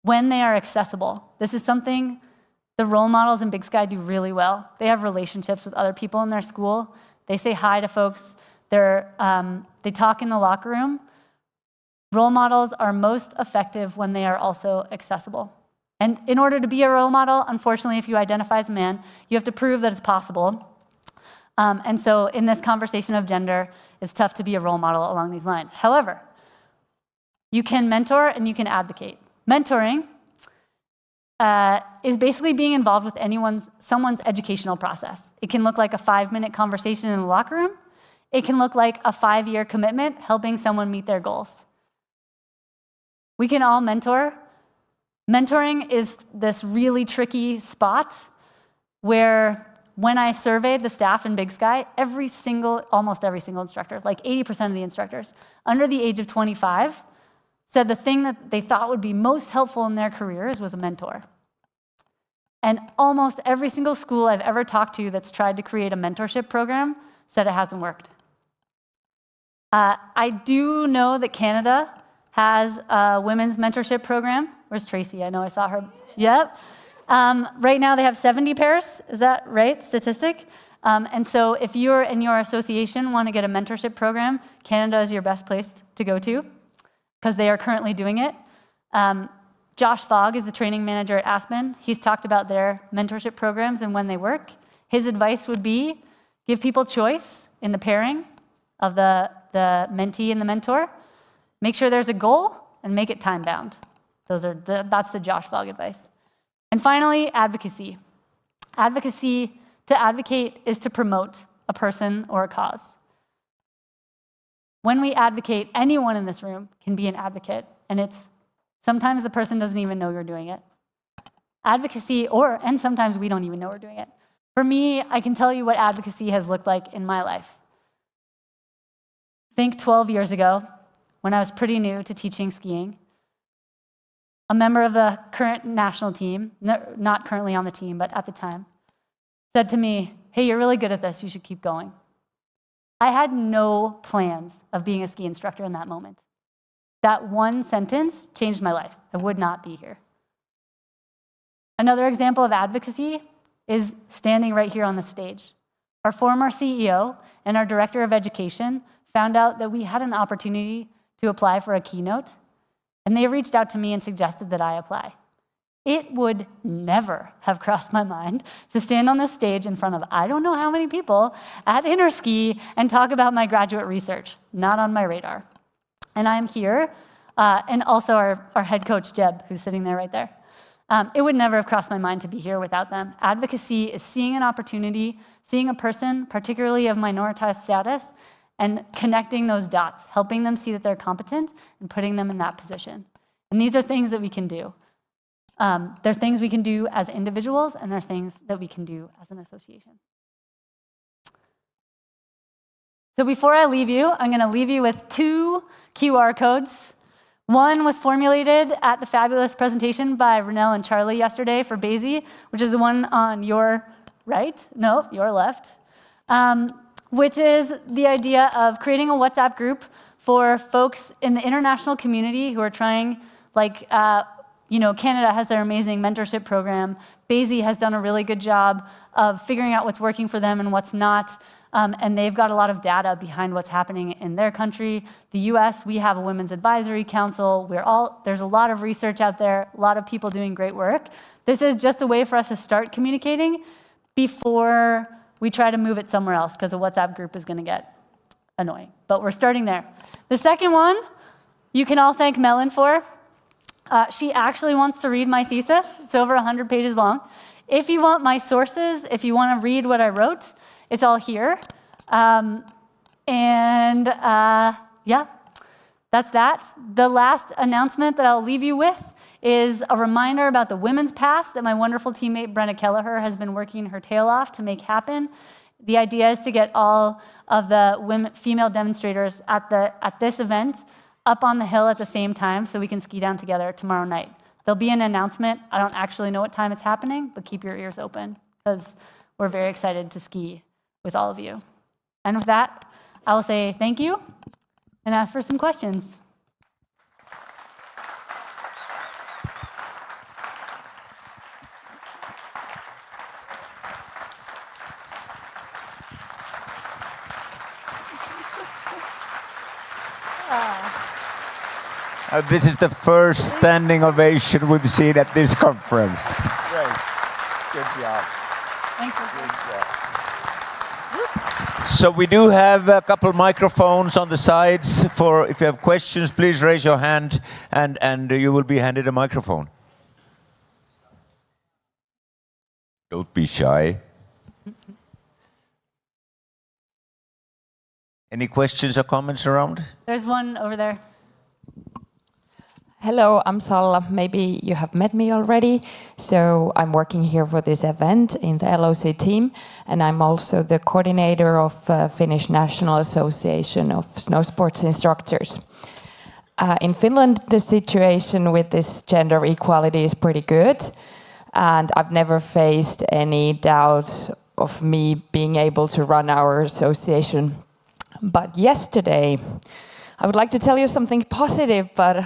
when they are accessible. This is something the role models in Big Sky do really well. They have relationships with other people in their school. They say hi to folks. They talk in the locker room. Role models are most effective when they are also accessible. And in order to be a role model, unfortunately, if you identify as a man, you have to prove that it's possible. And so in this conversation of gender, it's tough to be a role model along these lines. However, you can mentor and you can advocate. Mentoring is basically being involved with someone's educational process. It can look like a 5-minute conversation in the locker room. It can look like a 5-year commitment helping someone meet their goals. We can all mentor. Mentoring is this really tricky spot where when I surveyed the staff in Big Sky, almost every single instructor, like 80% of the instructors, under the age of 25, said the thing that they thought would be most helpful in their careers was a mentor. And almost every single school I've ever talked to that's tried to create a mentorship program said it hasn't worked. I do know that Canada has a women's mentorship program. Where's Tracy? I know I saw her. Yep. Right now they have 70 pairs. Is that right, statistic? And so if you're in your association want to get a mentorship program, Canada is your best place to go to because they are currently doing it. Josh Fogg is the training manager at Aspen. He's talked about their mentorship programs and when they work. His advice would be give people choice in the pairing of the mentee and the mentor. Make sure there's a goal and make it time-bound. That's the Josh Fogg advice. And finally, advocacy. To advocate is to promote a person or a cause. When we advocate, anyone in this room can be an advocate, and sometimes the person doesn't even know you're doing it. And sometimes we don't even know we're doing it. For me, I can tell you what advocacy has looked like in my life. Think 12 years ago, when I was pretty new to teaching skiing, a member of the current national team, not currently on the team, but at the time, said to me, "Hey, you're really good at this, you should keep going." I had no plans of being a ski instructor in that moment. That one sentence changed my life. I would not be here. Another example of advocacy is standing right here on the stage. Our former CEO and our director of education found out that we had an opportunity to apply for a Keynote, and they reached out to me and suggested that I apply. It would never have crossed my mind to stand on this stage in front of I don't know how many people at Interski and talk about my graduate research. Not on my radar. And I'm here, and also our head coach, Jeb, who's sitting there right there. It would never have crossed my mind to be here without them. Advocacy is seeing an opportunity, seeing a person, particularly of minoritized status, and connecting those dots, helping them see that they're competent and putting them in that position. And these are things that we can do. They're things we can do as individuals, and they're things that we can do as an association. So before I leave you, I'm going to leave you with 2 QR codes. One was formulated at the fabulous presentation by Renelle and Charlie yesterday for PSIA, which is the one on your right, no, your left, which is the idea of creating a WhatsApp group for folks in the international community who are trying, like, Canada has their amazing mentorship program. PSIA has done a really good job of figuring out what's working for them and what's not. And they've got a lot of data behind what's happening in their country. The US, we have a Women's Advisory Council. There's a lot of research out there, a lot of people doing great work. This is just a way for us to start communicating before we try to move it somewhere else, because a WhatsApp group is going to get annoying. But we're starting there. The second one, you can all thank Melon for. She actually wants to read my thesis. It's over 100 pages long. If you want my sources, if you want to read what I wrote, it's all here. Yeah, that's that. The last announcement that I'll leave you with is a reminder about the Women's Pass that my wonderful teammate Brenna Kelleher has been working her tail off to make happen. The idea is to get all of the female demonstrators at this event up on the hill at the same time so we can ski down together tomorrow night. There'll be an announcement. I don't actually know what time it's happening, but keep your ears open because we're very excited to ski with all of you. And with that, I will say thank you and ask for some questions. This is the first standing ovation we've seen at this conference. Great. Good job. Thank you. Good job. So we do have a couple microphones on the sides. For if you have questions, please raise your hand and you will be handed a microphone. Don't be shy. Any questions or comments around? There's one over there. Hello, I'm Salla. Maybe you have met me already. So I'm working here for this event in the LOC team, and I'm also the coordinator of Finnish National Association of Snowsports Instructors. In Finland, the situation with this gender equality is pretty good, and I've never faced any doubt of me being able to run our association. But yesterday, I would like to tell you something positive, but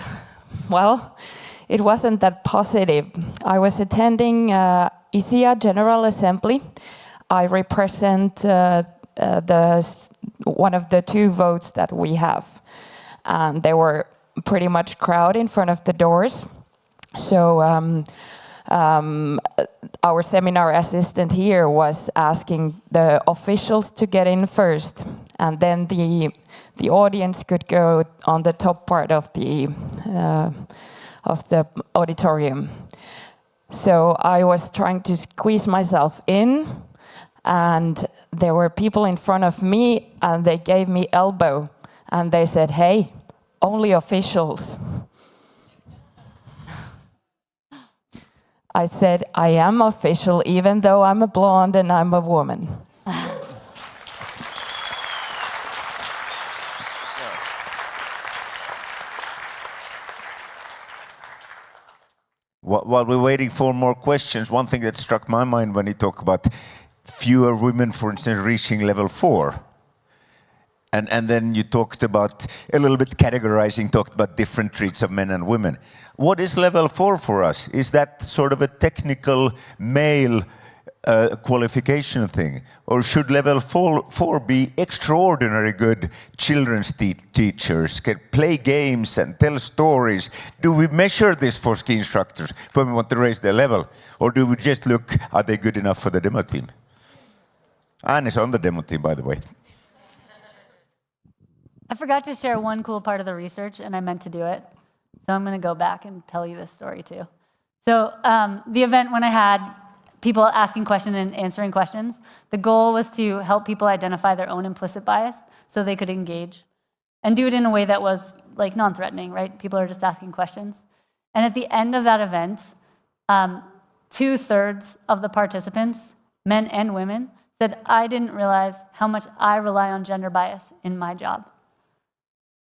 well, it wasn't that positive. I was attending PSIA General Assembly. I represent one of the 2 votes that we have. And they were pretty much crowded in front of the doors. So our seminar assistant here was asking the officials to get in first, and then the audience could go on the top part of the auditorium. So I was trying to squeeze myself in, and there were people in front of me, and they gave me elbow, and they said, "Hey, only officials." I said, I am official, even though I'm a blonde and I'm a woman. While we're waiting for more questions, one thing that struck my mind when you talk about fewer women, for instance, reaching level 4. And then you talked about a little bit categorizing, talked about different traits of men and women. What is level 4 for us? Is that sort of a technical male a qualification thing? Or should level 4 be extraordinary good children's teachers, can play games and tell stories? Do we measure this for ski instructors when we want to raise their level? Or do we just look, are they good enough for the demo team? Ann is on the demo team, by the way. I forgot to share one cool part of the research, and I meant to do it. So I'm going to go back and tell you this story too. So the event, when I had people asking questions and answering questions, the goal was to help people identify their own implicit bias so they could engage and do it in a way that was like non-threatening, right? People are just asking questions. And at the end of that event, 2/3 of the participants, men and women, said, I didn't realize how much I rely on gender bias in my job.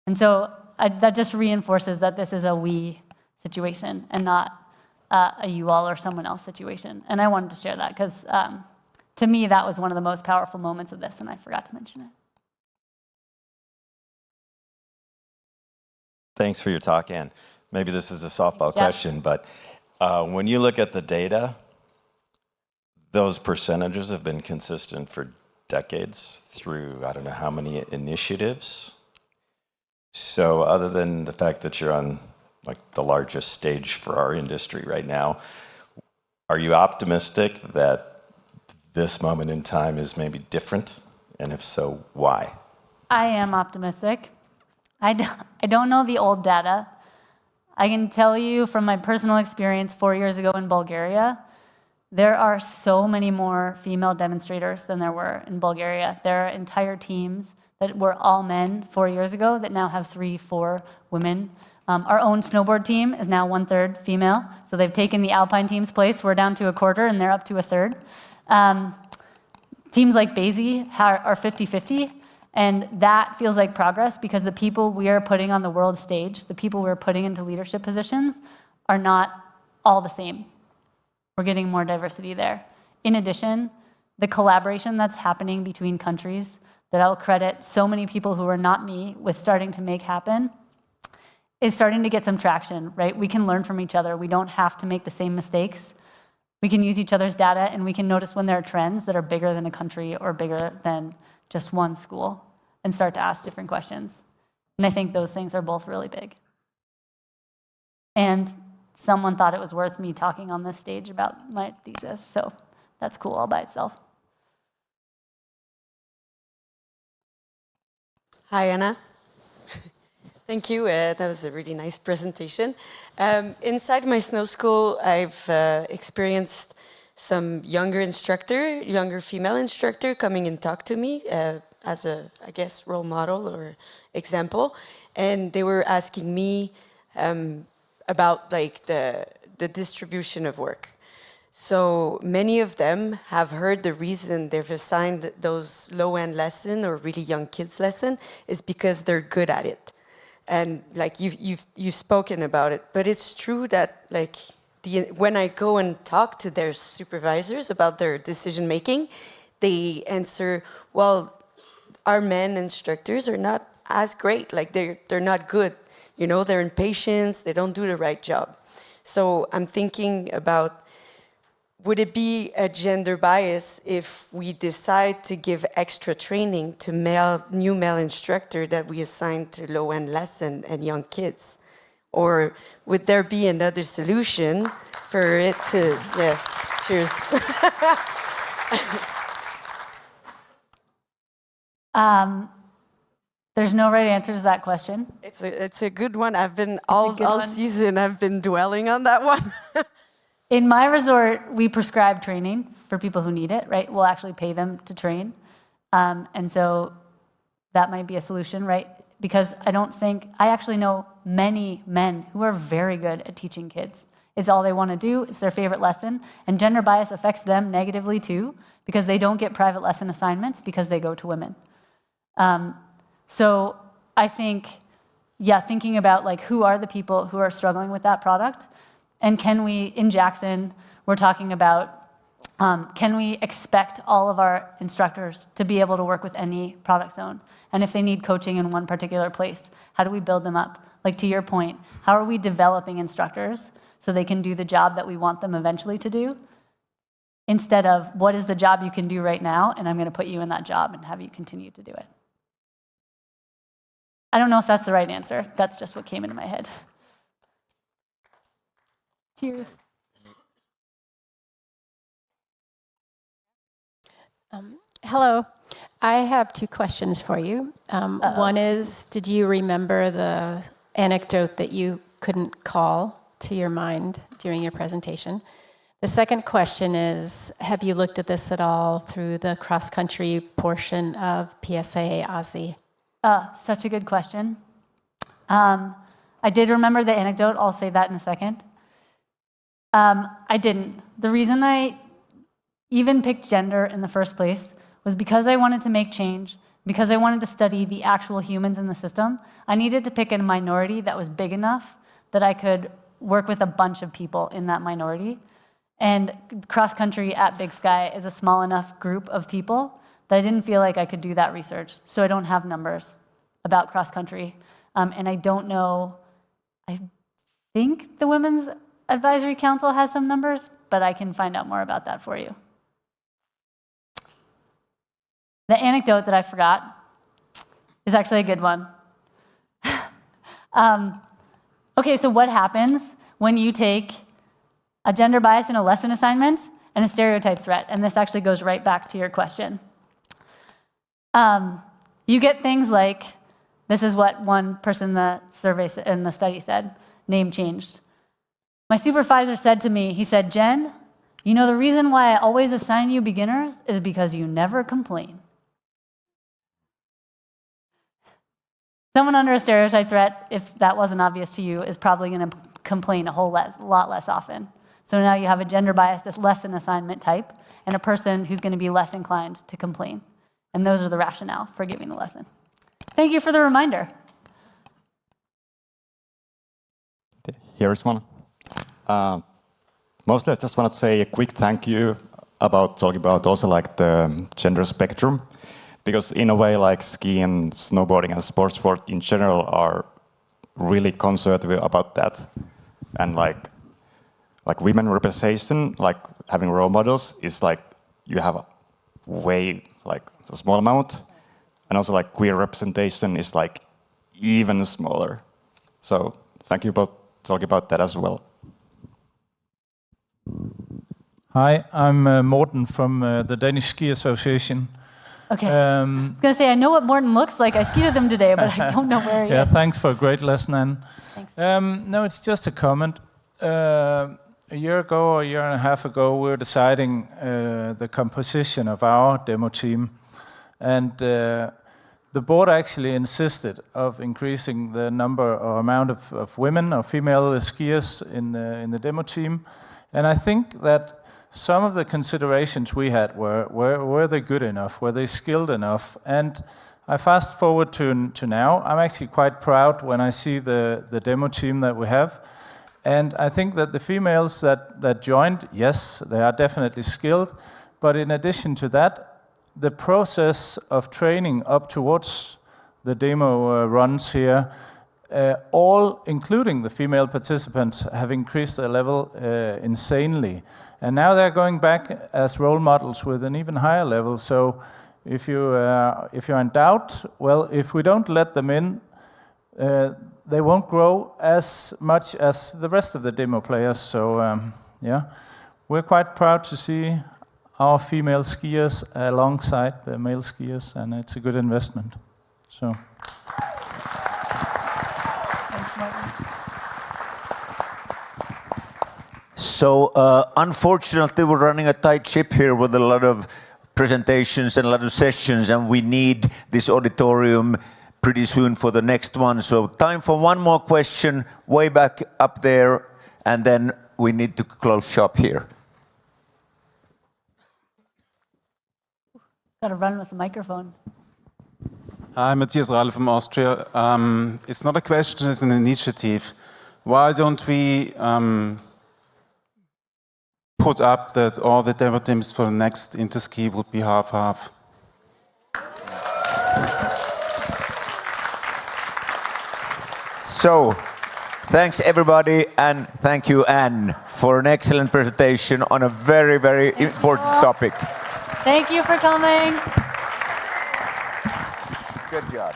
And so that just reinforces that this is a we situation and not a you all or someone else situation. And I wanted to share that because to me, that was one of the most powerful moments of this, and I forgot to mention it. Thanks for your talk, Ann. Maybe this is a softball question, but when you look at the data, those percentages have been consistent for decades through, I don't know how many initiatives. So other than the fact that you're on like the largest stage for our industry right now, are you optimistic that this moment in time is maybe different? And if so, why? I am optimistic. I don't know the old data. I can tell you from my personal experience 4 years ago in Bulgaria, there are so many more female demonstrators than there were in Bulgaria. There are entire teams that were all men 4 years ago that now have 3, 4 women. Our own snowboard team is now 1/3 female, so they've taken the Alpine team's place. We're down to 1/4, and they're up to 1/3. Teams like PSIA are 50-50, and that feels like progress because the people we are putting on the world stage, the people we're putting into leadership positions, are not all the same. We're getting more diversity there. In addition, the collaboration that's happening between countries that I'll credit so many people who are not me with starting to make happen is starting to get some traction, right? We can learn from each other. We don't have to make the same mistakes. We can use each other's data, and we can notice when there are trends that are bigger than a country or bigger than just one school and start to ask different questions. And I think those things are both really big. And someone thought it was worth me talking on this stage about my thesis, so that's cool all by itself. Hi, Anna. Thank you. That was a really nice presentation. Inside my snow school, I've experienced some younger female instructor coming and talk to me as a, I guess, role model or example. And they were asking me about like the distribution of work. So many of them have heard the reason they've assigned those low-end lesson or really young kids lesson is because they're good at it. And like you've spoken about it, but it's true that like when I go and talk to their supervisors about their decision making, they answer, well, our men instructors are not as great, like they're not good, you know, they're impatient, they don't do the right job. So I'm thinking about, would it be a gender bias if we decide to give extra training to new male instructor that we assign to low-end lesson and young kids? Or would there be another solution for it to, yeah, cheers. There's no right answer to that question. It's a good one. I've been all season, I've been dwelling on that one. In my resort, we prescribe training for people who need it, right? We'll actually pay them to train. And so that might be a solution, right? Because I actually know many men who are very good at teaching kids. It's all they want to do, it's their favorite lesson, and gender bias affects them negatively too, because they don't get private lesson assignments because they go to women. So I think, yeah, thinking about like who are the people who are struggling with that product, and can we, in Jackson, we're talking about, can we expect all of our instructors to be able to work with any product zone? And if they need coaching in one particular place, how do we build them up? Like to your point, how are we developing instructors so they can do the job that we want them eventually to do? instead of what is the job you can do right now, and I'm going to put you in that job and have you continue to do it. I don't know if that's the right answer. That's just what came into my head. Cheers. Hello. I have two questions for you. One is, did you remember the anecdote that you couldn't call to your mind during your presentation? The second question is, have you looked at this at all through the cross-country portion of PSIA-AASI? Such a good question. I did remember the anecdote. I'll say that in a second. I didn't. The reason I even picked gender in the first place was because I wanted to make change, because I wanted to study the actual humans in the system. I needed to pick a minority that was big enough that I could work with a bunch of people in that minority. And cross-country at Big Sky is a small enough group of people that I didn't feel like I could do that research. So I don't have numbers about cross-country. And I don't know, I think the Women's Advisory Council has some numbers, but I can find out more about that for you. The anecdote that I forgot is actually a good one. Okay, so what happens when you take a gender bias in a lesson assignment and a stereotype threat? And this actually goes right back to your question. You get things like, this is what one person in the survey in the study said, name changed. My supervisor said to me, he said, Jen, you know the reason why I always assign you beginners is because you never complain. Someone under a stereotype threat, if that wasn't obvious to you, is probably going to complain a lot less often. So now you have a gender-biased lesson assignment type and a person who's going to be less inclined to complain. And those are the rationale for giving the lesson. Thank you for the reminder. Here is one. Mostly I just want to say a quick thank you about talking about also like the gender spectrum. Because in a way, like skiing, snowboarding, and sports sport in general are really conservative about that. And like women representation, like having role models, is like you have a way like a small amount, and also like queer representation is like even smaller. So thank you for talking about that as well. Hi, I'm Morten from the Danish Ski Association. Okay. I was going to say, I know what Morten looks like. I skied with him today, but I don't know where he is. Yeah, thanks for a great lesson, Ann. Thanks. No, it's just a comment. A year ago or a year and a half ago, we were deciding the composition of our demo team. And the board actually insisted of increasing the number or amount of women or female skiers in the demo team. And I think that some of the considerations we had were they good enough? Were they skilled enough? And I fast forward to now. I'm actually quite proud when I see the demo team that we have. And I think that the females that joined, yes, they are definitely skilled. But in addition to that, the process of training up towards the demo runs here, all, including the female participants, have increased their level insanely. And now they're going back as role models with an even higher level. So if you're in doubt, well, if we don't let them in, they won't grow as much as the rest of the demo players. So yeah, we're quite proud to see our female skiers alongside the male skiers, and it's a good investment. So. So unfortunately, we're running a tight ship here with a lot of presentations and a lot of sessions, and we need this auditorium pretty soon for the next one. So time for one more question way back up there, and then we need to close shop here. Got to run with the microphone. Hi, Matthias Rahle from Austria. It's not a question, it's an initiative. Why don't we put up that all the demo teams for the next Interski would be half-half? So, Thanks everybody, and thank you, Ann, for an excellent presentation on a very, very important topic. Thank you for coming. Good job.